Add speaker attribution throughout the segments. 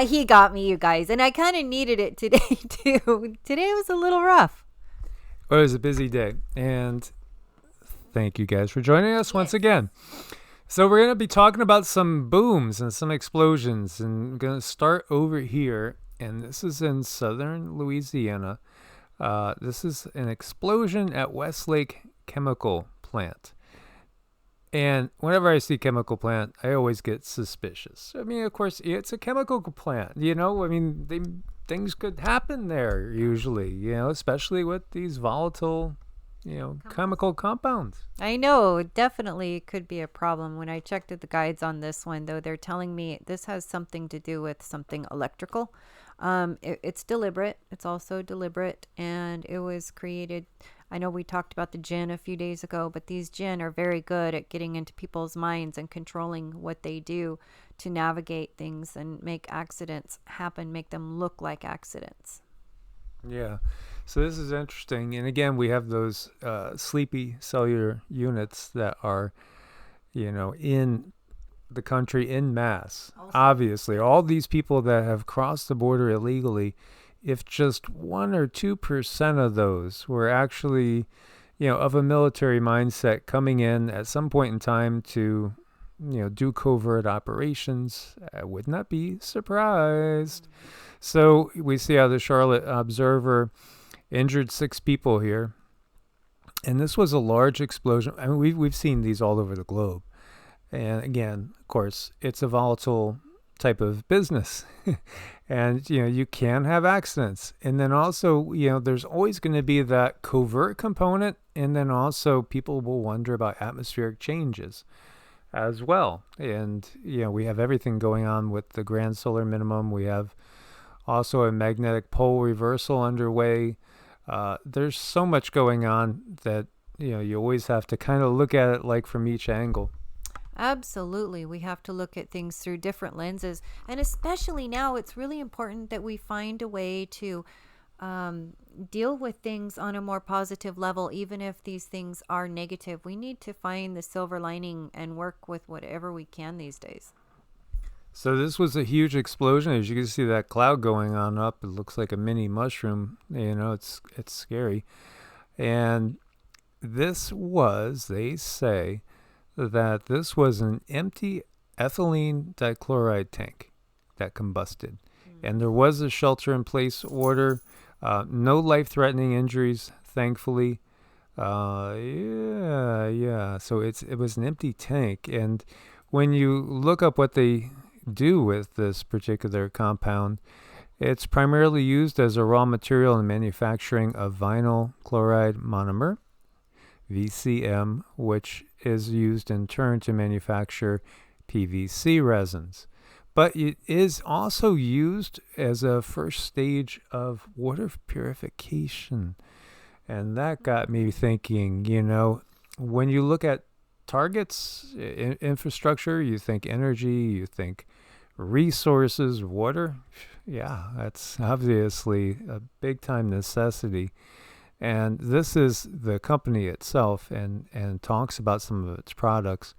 Speaker 1: He got me, you guys, and I kind of needed it today too. Today was a little rough.
Speaker 2: Well, it was a busy day, and thank you guys for joining us once again. So we're going to be talking about some booms and some explosions, and I'm going to start over here, and this is in southern Louisiana. This is an explosion at Westlake chemical plant. And whenever I see chemical plant, I always get suspicious. I mean, of course, it's a chemical plant, things could happen there usually, especially with these volatile, chemical compounds.
Speaker 1: I know, definitely it could be a problem. When I checked at the guides on this one, though, they're telling me this has something to do with something electrical. It's deliberate. It's also deliberate, and it was created. I know we talked about the jinn a few days ago, but these jinn are very good at getting into people's minds and controlling what they do to navigate things and make accidents happen, make them look like accidents.
Speaker 2: Yeah. So this is interesting. And again, we have those sleepy cellular units that are, in the country in mass. Also, obviously, all these people that have crossed the border illegally, if just 1 or 2% of those were actually, of a military mindset coming in at some point in time to, do covert operations, I would not be surprised. So we see how the Charlotte Observer injured 6 people here. And this was a large explosion. I mean, we've seen these all over the globe. And again, of course, it's a volatile type of business. And, you can have accidents. And then also, there's always going to be that covert component. And then also people will wonder about atmospheric changes as well. And, we have everything going on with the grand solar minimum. We have also a magnetic pole reversal underway. There's so much going on that, you always have to kind of look at it like from each angle.
Speaker 1: Absolutely. We have to look at things through different lenses. And especially now, it's really important that we find a way to deal with things on a more positive level, even if these things are negative. We need to find the silver lining and work with whatever we can these days.
Speaker 2: So this was a huge explosion. As you can see that cloud going on up, it looks like a mini mushroom. It's scary. And this was, they say, that this was an empty ethylene dichloride tank that combusted. And there was a shelter-in-place order. No life-threatening injuries, thankfully. Yeah. So it was an empty tank. And when you look up what they do with this particular compound, it's primarily used as a raw material in manufacturing of vinyl chloride monomer, VCM, which is used in turn to manufacture PVC resins. But it is also used as a first stage of water purification. And that got me thinking, when you look at targets, infrastructure, you think energy, you think resources, water. Yeah, that's obviously a big time necessity. And this is the company itself, and talks about some of its products.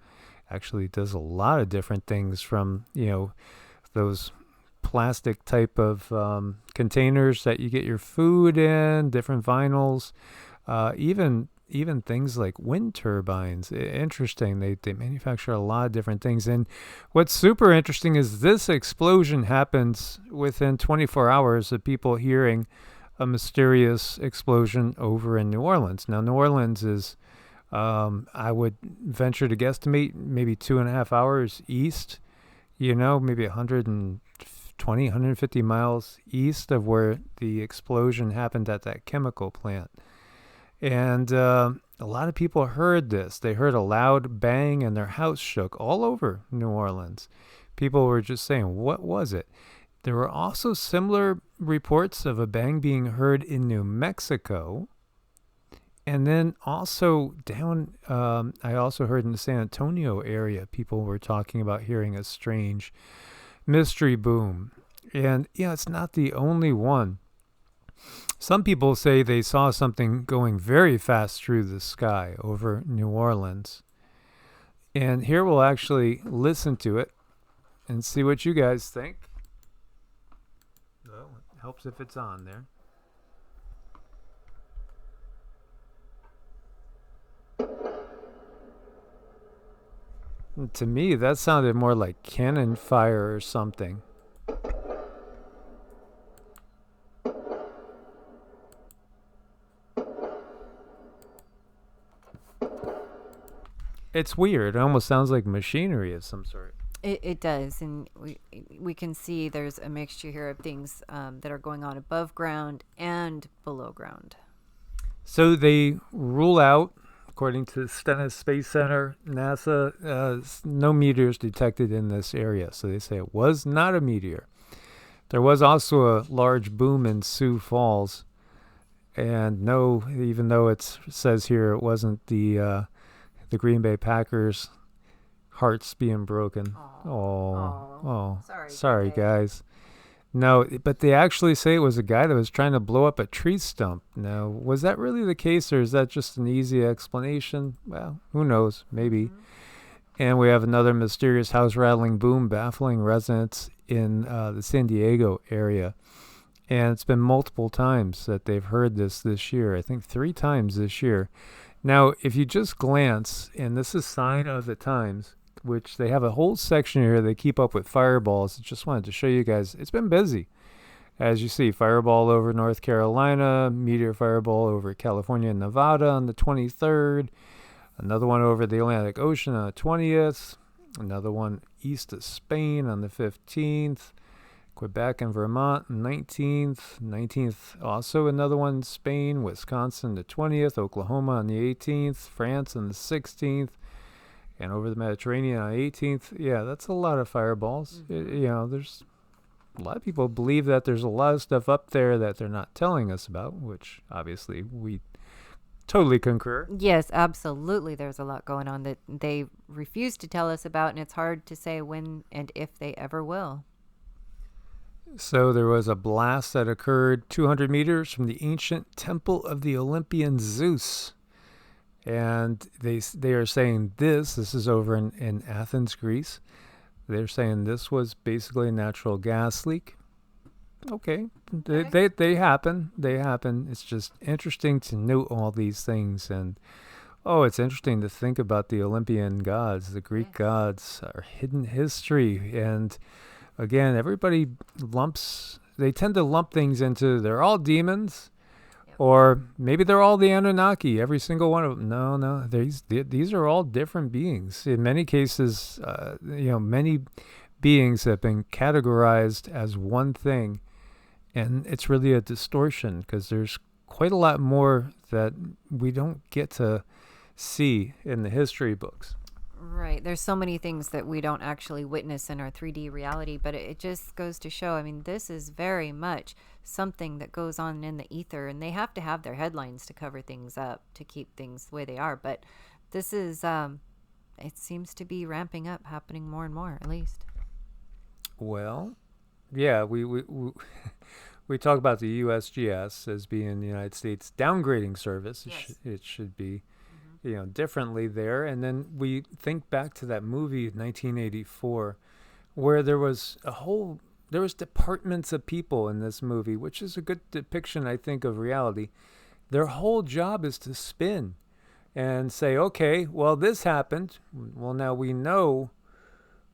Speaker 2: Actually does a lot of different things, from, those plastic type of containers that you get your food in, different vinyls, even things like wind turbines. Interesting. They manufacture a lot of different things. And what's super interesting is this explosion happens within 24 hours of people hearing a mysterious explosion over in New Orleans. Now, New Orleans is, I would venture to guesstimate, maybe 2.5 hours east, maybe 120, 150 miles east of where the explosion happened at that chemical plant. And a lot of people heard this. They heard a loud bang and their house shook all over New Orleans. People were just saying, what was it? There were also similar reports of a bang being heard in New Mexico. And then also down, I also heard in the San Antonio area, people were talking about hearing a strange mystery boom. And it's not the only one. Some people say they saw something going very fast through the sky over New Orleans. And here we'll actually listen to it and see what you guys think. Well, it helps if it's on there. To me, that sounded more like cannon fire or something. It's weird. It almost sounds like machinery of some sort.
Speaker 1: It does, and we can see there's a mixture here of things that are going on above ground and below ground.
Speaker 2: So they rule out, according to Stennis Space Center, NASA, no meteors detected in this area. So they say it was not a meteor. There was also a large boom in Sioux Falls, and no, even though it says here it wasn't the Green Bay Packers hearts being broken. Oh, sorry guys. No, but they actually say it was a guy that was trying to blow up a tree stump. Now, was that really the case, or is that just an easy explanation? Well, who knows? Maybe. Mm-hmm. And we have another mysterious house-rattling boom baffling residents in the San Diego area. And it's been multiple times that they've heard this year. I think 3 times this year. Now, if you just glance, and this is Sign of the Times, which they have a whole section here. They keep up with fireballs. I just wanted to show you guys. It's been busy. As you see, fireball over North Carolina, meteor fireball over California and Nevada on the 23rd, another one over the Atlantic Ocean on the 20th, another one east of Spain on the 15th, Quebec and Vermont on the 19th also another one in Spain, Wisconsin the 20th, Oklahoma on the 18th, France on the 16th, and over the Mediterranean on 18th. Yeah, that's a lot of fireballs. Mm-hmm. There's a lot of people believe that there's a lot of stuff up there that they're not telling us about, which obviously we totally concur.
Speaker 1: Yes, absolutely. There's a lot going on that they refuse to tell us about, and it's hard to say when and if they ever will.
Speaker 2: So there was a blast that occurred 200 meters from the ancient temple of the Olympian Zeus. And they are saying this is over in Athens, Greece. They're saying this was basically a natural gas leak. Okay. They happen. They happen. It's just interesting to note all these things. And, it's interesting to think about the Olympian gods. The Greek gods are hidden history. And, again, everybody they tend to lump things into, they're all demons. Or maybe they're all the Anunnaki, every single one of them. No, these are all different beings. In many cases, many beings have been categorized as one thing, and it's really a distortion because there's quite a lot more that we don't get to see in the history books.
Speaker 1: Right. There's so many things that we don't actually witness in our 3D reality, but it just goes to show, this is very much something that goes on in the ether, and they have to have their headlines to cover things up to keep things the way they are. But this is, it seems to be ramping up, happening more and more, at least.
Speaker 2: Well, yeah, we talk about the USGS as being the United States downgrading service.
Speaker 1: Yes.
Speaker 2: It should be differently there. And then we think back to that movie 1984 where there was departments of people in this movie, which is a good depiction, I think, of reality. Their whole job is to spin and say, okay, well, this happened. Well, now we know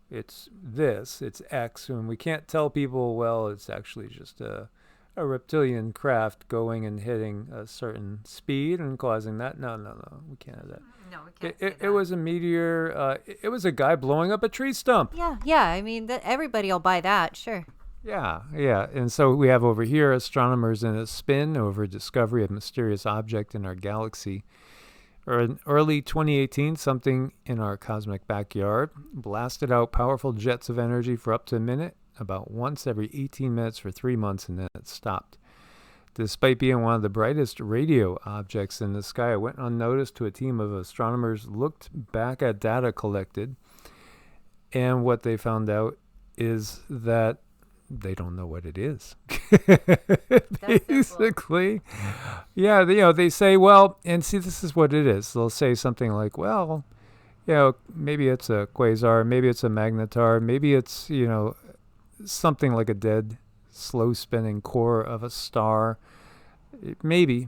Speaker 2: it's X, and we can't tell people, well, it's actually just a reptilian craft going and hitting a certain speed and causing that. No, we can't have that.
Speaker 1: No, we can't.
Speaker 2: It was a meteor. It was a guy blowing up a tree stump.
Speaker 1: Yeah. Everybody will buy that, sure.
Speaker 2: Yeah. And so we have over here astronomers in a spin over discovery of mysterious object in our galaxy. Or in early 2018, something in our cosmic backyard blasted out powerful jets of energy for up to a minute, about once every 18 minutes for 3 months, and then it stopped. Despite being one of the brightest radio objects in the sky, it went unnoticed to a team of astronomers looked back at data collected, and what they found out is that they don't know what it is. Basically. Yeah, they say, well, and see, this is what it is. They'll say something like, well, maybe it's a quasar, maybe it's a magnetar, maybe it's, something like a dead slow spinning core of a star. Maybe,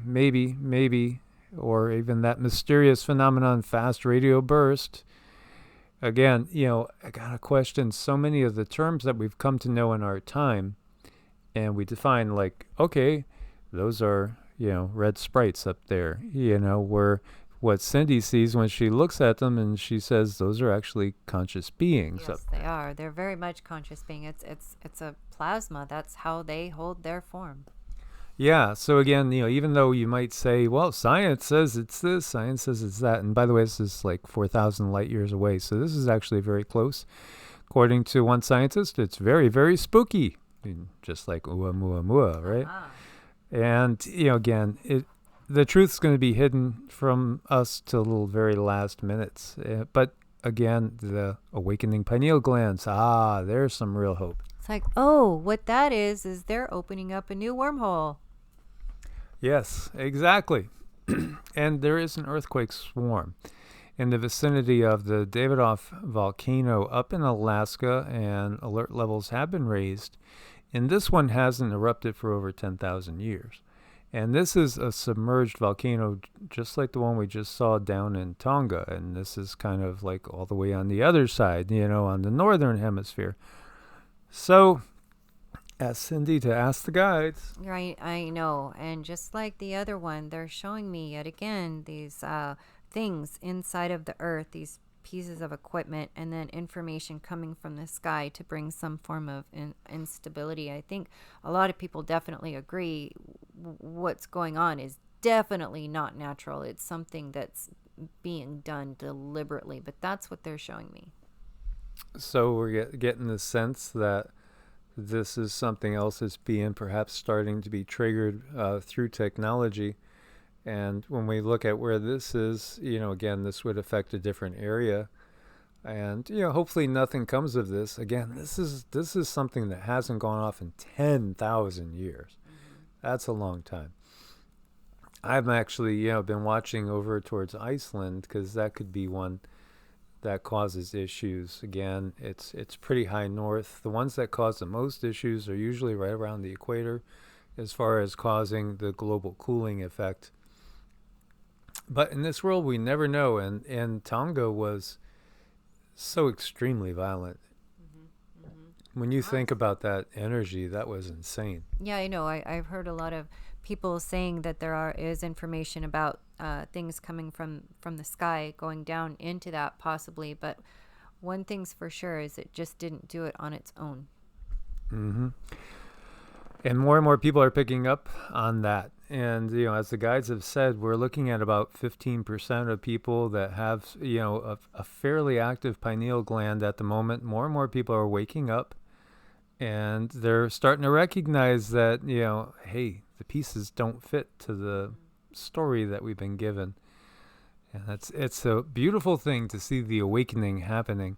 Speaker 2: or even that mysterious phenomenon, fast radio burst. Again, I gotta question so many of the terms that we've come to know in our time, and we define like, okay, those are, red sprites up there, where what Cindy sees when she looks at them and she says those are actually conscious beings.
Speaker 1: Yes, they are. They're very much conscious being. It's a plasma. That's how they hold their form.
Speaker 2: Yeah, so again, even though you might say, well, science says it's this, science says it's that, and by the way, this is like 4,000 light years away, so this is actually very close. According to one scientist, it's very, very spooky, just like Oumuamua, right?
Speaker 1: Uh-huh.
Speaker 2: And, again, the truth's going to be hidden from us till the very last minutes. But again, the awakening pineal glands, there's some real hope.
Speaker 1: It's like, oh, what that is they're opening up a new wormhole.
Speaker 2: Yes, exactly. And there is an earthquake swarm in the vicinity of the Davidoff volcano up in Alaska, and alert levels have been raised. And this one hasn't erupted for over 10,000 years. And this is a submerged volcano, just like the one we just saw down in Tonga. And this is kind of like all the way on the other side, on the northern hemisphere. So, ask Cindy to ask the guides.
Speaker 1: Right, I know. And just like the other one, they're showing me yet again these things inside of the earth, these pieces of equipment, and then information coming from the sky to bring some form of instability. I think a lot of people definitely agree what's going on is definitely not natural. It's something that's being done deliberately, but that's what they're showing me.
Speaker 2: So we're getting the sense that this is something else that's being perhaps starting to be triggered through technology. And when we look at where this is, again, this would affect a different area. And, hopefully nothing comes of this. Again, this is something that hasn't gone off in 10,000 years. Mm-hmm. That's a long time. I've actually, been watching over towards Iceland, because that could be one that causes issues. Again, it's pretty high north. The ones that cause the most issues are usually right around the equator as far as causing the global cooling effect. But in this world, we never know, and Tonga was so extremely violent. Mm-hmm. Mm-hmm. When you think about that energy, that was insane.
Speaker 1: Yeah, I know. I've heard a lot of people saying that there is information about things coming from the sky going down into that possibly, but one thing's for sure is it just didn't do it on its own.
Speaker 2: Mm-hmm. And more people are picking up on that. And, as the guides have said, we're looking at about 15% of people that have, a fairly active pineal gland at the moment. More and more people are waking up, and they're starting to recognize that, hey, the pieces don't fit to the story that we've been given. And it's a beautiful thing to see the awakening happening.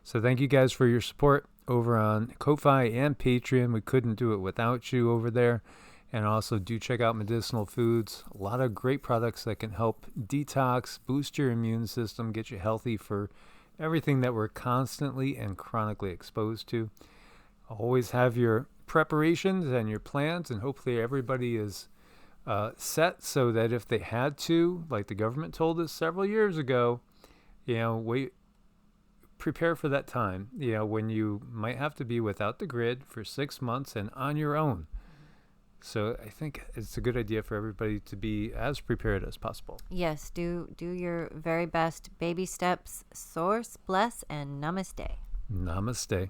Speaker 2: So thank you guys for your support over on Ko-Fi and Patreon. We couldn't do it without you over there. And also do check out Medicinal Foods. A lot of great products that can help detox, boost your immune system, get you healthy for everything that we're constantly and chronically exposed to. Always have your preparations and your plans, and hopefully everybody is set so that if they had to, like the government told us several years ago, prepare for that time, when you might have to be without the grid for 6 months and on your own. So I think it's a good idea for everybody to be as prepared as possible.
Speaker 1: Yes, do your very best. Baby steps. Source, bless, and namaste.
Speaker 2: Namaste.